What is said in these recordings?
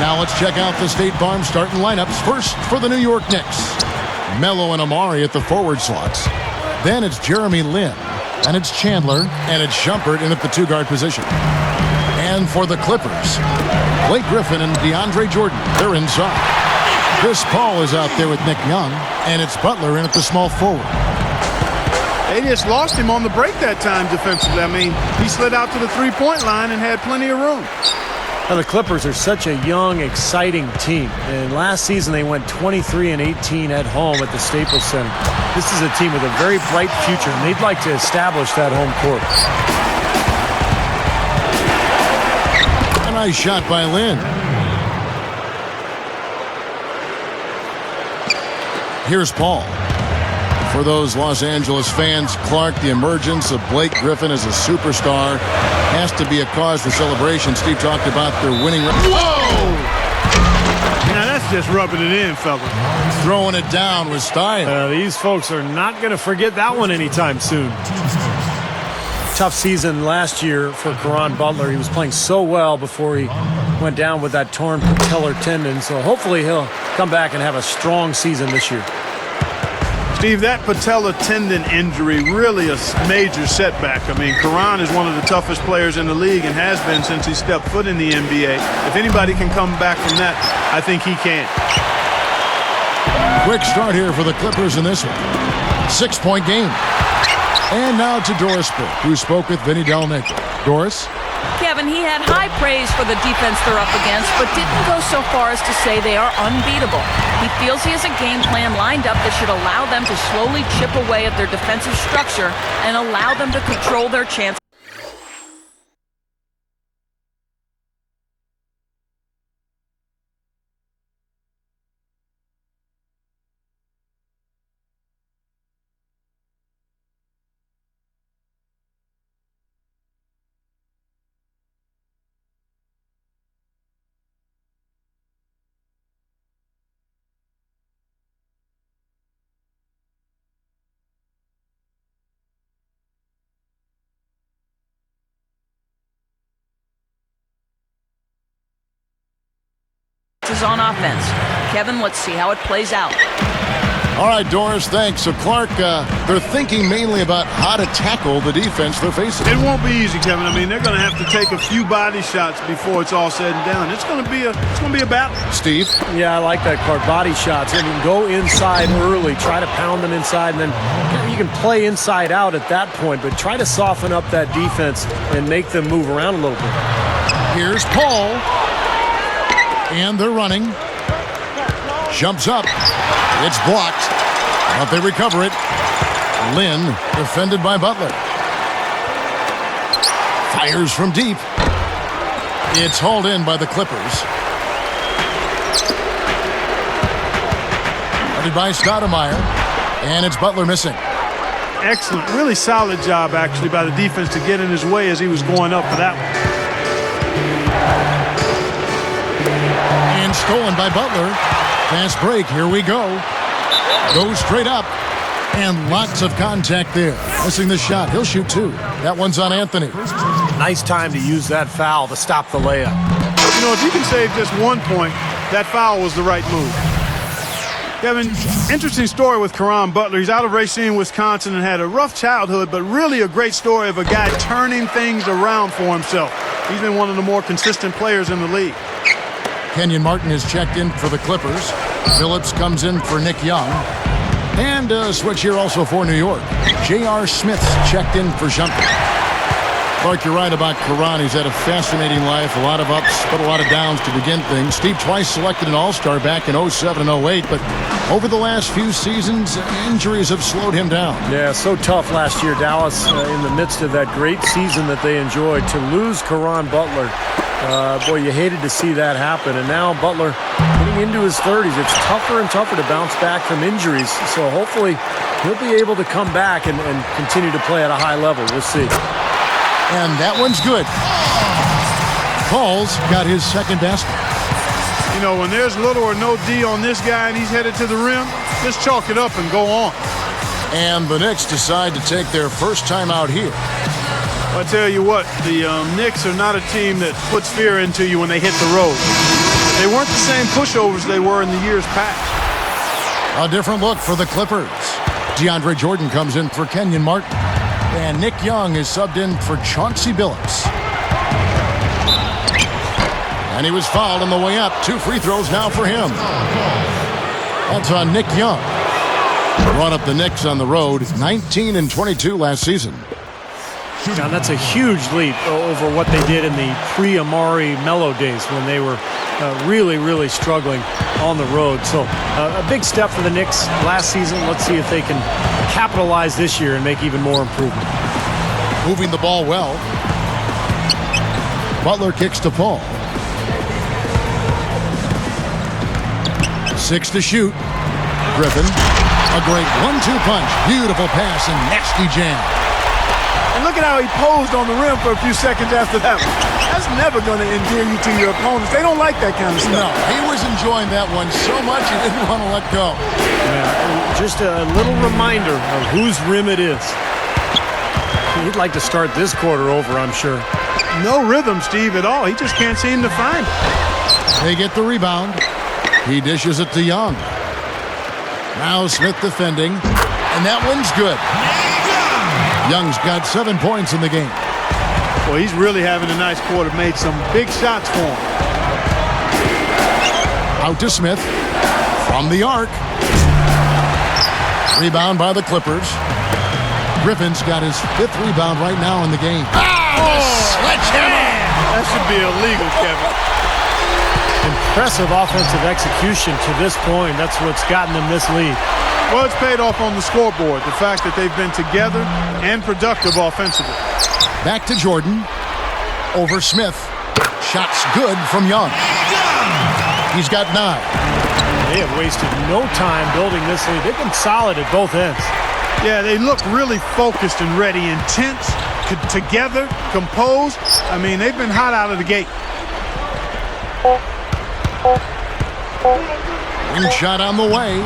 Now let's check out the State Farm starting lineups. First for the New York Knicks, Melo and Amari at the forward slots. Then it's Jeremy Lin, and it's Chandler, and it's Shumpert in at the two-guard position. And for the Clippers, Blake Griffin and DeAndre Jordan, they're inside. Chris Paul is out there with Nick Young, and it's Butler in at the small forward. They just lost him on the break that time defensively. I mean, he slid out to the three-point line and had plenty of room. Now, the Clippers are such a young, exciting team. And last season, they went 23-18 at home at the Staples Center. This is a team with a very bright future, and they'd like to establish that home court. A nice shot by Lin. Here's Paul. For those Los Angeles fans, Clark, the emergence of Blake Griffin as a superstar has to be a cause for celebration. Steve talked about their winning. Whoa! Now that's just rubbing it in, fella. Throwing it down with style. These folks are not going to forget that one anytime soon. Tough season last year for Caron Butler. He was playing so well before he went down with that torn patellar tendon. So hopefully he'll come back and have a strong season this year. Steve, that patellar tendon injury really a major setback. I mean, Caron is one of the toughest players in the league and has been since he stepped foot in the NBA. If anybody can come back from that, I think he can. Quick start here for the Clippers in this one. 6-point game. And now to Doris Burke, who spoke with Vinny Del Negro. Doris? Kevin, he had high praise for the defense they're up against, but didn't go so far as to say they are unbeatable. He feels he has a game plan lined up that should allow them to slowly chip away at their defensive structure and allow them to control their chances. On offense. Kevin, let's see how it plays out. All right, Doris, thanks. So, Clark, they're thinking mainly about how to tackle the defense they're facing. It won't be easy, Kevin. I mean, they're going to have to take a few body shots before it's all said and done. It's going to be a battle. Steve? Yeah, I like that, Clark. Body shots. I mean, go inside early. Try to pound them inside, and then you can play inside out at that point, but try to soften up that defense and make them move around a little bit. Here's Paul. And they're running. Jumps up. It's blocked. But they recover it. Lin defended by Butler. Fires from deep. It's hauled in by the Clippers. Guarded by Stoudemire. And it's Butler missing. Excellent. Really solid job, actually, by the defense to get in his way as he was going up for that one. And stolen by Butler. Fast break. Here we go. Goes straight up. And lots of contact there. Missing the shot. He'll shoot two. That one's on Anthony. Nice time to use that foul to stop the layup. You know, if you can save just 1 point, that foul was the right move. Kevin, interesting story with Caron Butler. He's out of Racine, Wisconsin, and had a rough childhood, but really a great story of a guy turning things around for himself. He's been one of the more consistent players in the league. Kenyon Martin is checked in for the Clippers. Phillips comes in for Nick Young. And a switch here also for New York. J.R. Smith's checked in for Shumpert. Clark, you're right about Caron. He's had a fascinating life, a lot of ups, but a lot of downs to begin things. Steve twice selected an All-Star back in 07 and 08, but over the last few seasons, injuries have slowed him down. Yeah, so tough last year, Dallas, in the midst of that great season that they enjoyed. To lose Caron Butler, boy, you hated to see that happen. And now Butler getting into his 30s. It's tougher and tougher to bounce back from injuries. So hopefully he'll be able to come back and continue to play at a high level. We'll see. And that one's good. Paul's got his second basket. You know, when there's little or no D on this guy and he's headed to the rim, just chalk it up and go on. And the Knicks decide to take their first time out here. I tell you what, the Knicks are not a team that puts fear into you when they hit the road. They weren't the same pushovers they were in the years past. A different look for the Clippers. DeAndre Jordan comes in for Kenyon Martin. And Nick Young is subbed in for Chauncey Billups. And he was fouled on the way up. 2 free throws now for him. That's on Nick Young. Brought up the Knicks on the road, 19-22 last season. Now, that's a huge leap over what they did in the pre-Amari Melo days when they were really, really struggling on the road. So a big step for the Knicks last season. Let's see if they can capitalize this year and make even more improvement. Moving the ball well. Butler kicks to Paul. 6 to shoot. Griffin. A great 1-2 punch. Beautiful pass and nasty jam. And look at how he posed on the rim for a few seconds after that one. That's never going to endear you to your opponents. They don't like that kind of stuff. No, he was enjoying that one so much he didn't want to let go. Yeah, just a little reminder of whose rim it is. He'd like to start this quarter over, I'm sure. No rhythm, Steve, at all. He just can't seem to find it. They get the rebound. He dishes it to Young. Now Smith defending. And that one's good. Young's got 7 points in the game. Well, he's really having a nice quarter. Made some big shots for him. Out to Smith. From the arc. Rebound by the Clippers. Griffin's got his 5th rebound right now in the game. Sledgehammer! That should be illegal, Kevin. Impressive offensive execution to this point. That's what's gotten them this lead. Well, it's paid off on the scoreboard. The fact that they've been together and productive offensively. Back to Jordan. Over Smith. Shots good from Young. He's got 9. They have wasted no time building this lead. They've been solid at both ends. Yeah, they look really focused and ready, intense, together, composed. I mean, they've been hot out of the gate. One shot on the way.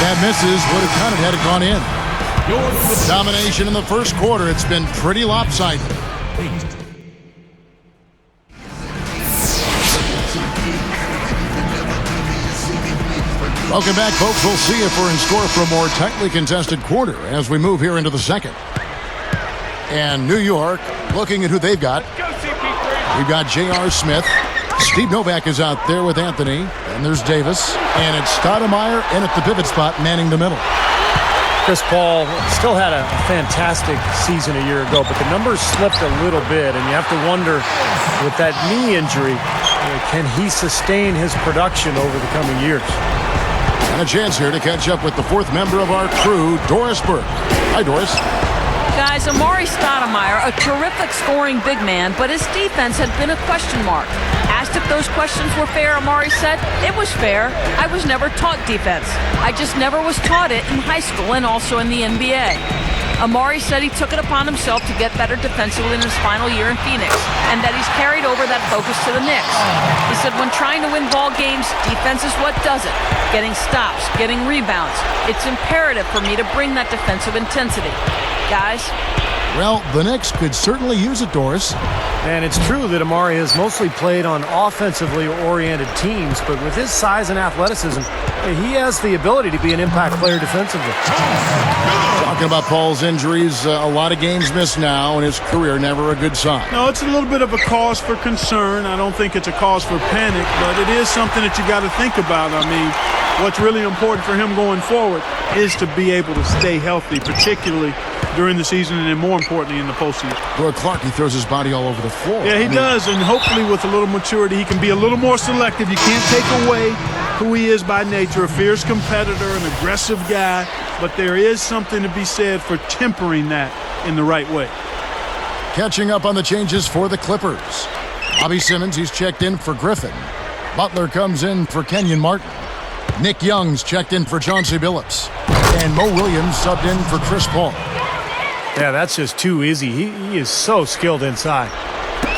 That misses. Would have counted had it gone in. Domination in the first quarter. It's been pretty lopsided. Welcome back, folks. We'll see if we're in score for a more tightly contested quarter as we move here into the second. And New York, looking at who they've got. We've got J.R. Smith. Steve Novak is out there with Anthony. And there's Davis. And it's Stoudemire in at the pivot spot, manning the middle. Chris Paul still had a fantastic season a year ago, but the numbers slipped a little bit, and you have to wonder, with that knee injury, can he sustain his production over the coming years? And a chance here to catch up with the 4th member of our crew, Doris Burke. Hi, Doris. Guys, Amari Stoudemire, a terrific scoring big man, but his defense had been a question mark. Asked if those questions were fair, Amari said, "It was fair. I was never taught defense. I just never was taught it in high school and also in the NBA." Amari said he took it upon himself to get better defensively in his final year in Phoenix, and that he's carried over that focus to the Knicks. He said, "When trying to win ball games, defense is what does it. Getting stops, getting rebounds. It's imperative for me to bring that defensive intensity." Guys? Well, the Knicks could certainly use it, Doris. And it's true that Amari has mostly played on offensively oriented teams, but with his size and athleticism, he has the ability to be an impact player defensively. Talking about Paul's injuries, a lot of games missed now, and his career never a good sign. No, it's a little bit of a cause for concern. I don't think it's a cause for panic, but it is something that you got to think about. I mean, what's really important for him going forward is to be able to stay healthy, particularly during the season and then more importantly in the postseason. Boy, Clark, he throws his body all over the floor. Yeah, he does, and hopefully with a little maturity, he can be a little more selective. You can't take away who he is by nature, a fierce competitor, an aggressive guy, but there is something to be said for tempering that in the right way. Catching up on the changes for the Clippers. Bobby Simmons, he's checked in for Griffin. Butler comes in for Kenyon Martin. Nick Young's checked in for Chauncey Billups. And Mo Williams subbed in for Chris Paul. Yeah, that's just too easy. He is so skilled inside.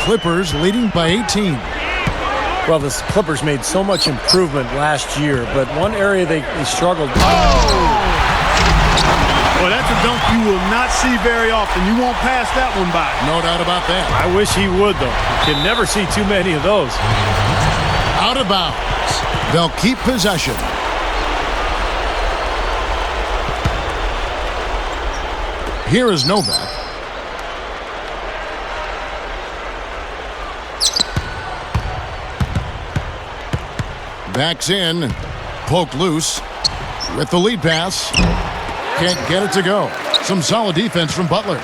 Clippers leading by 18. Well, the Clippers made so much improvement last year, but one area they struggled. Well, that's a dunk you will not see very often. You won't pass that one by. No doubt about that. I wish he would, though. You can never see too many of those. Out of bounds. They'll keep possession. Here is Novak. Backs in. Poked loose. With the lead pass. Can't get it to go. Some solid defense from Butler.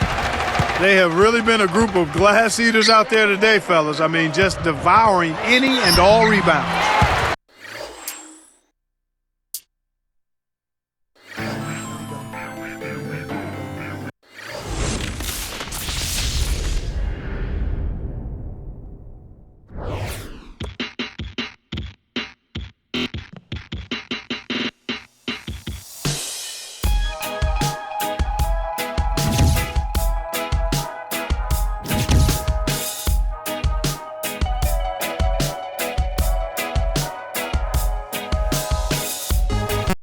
They have really been a group of glass eaters out there today, fellas. I mean, just devouring any and all rebounds.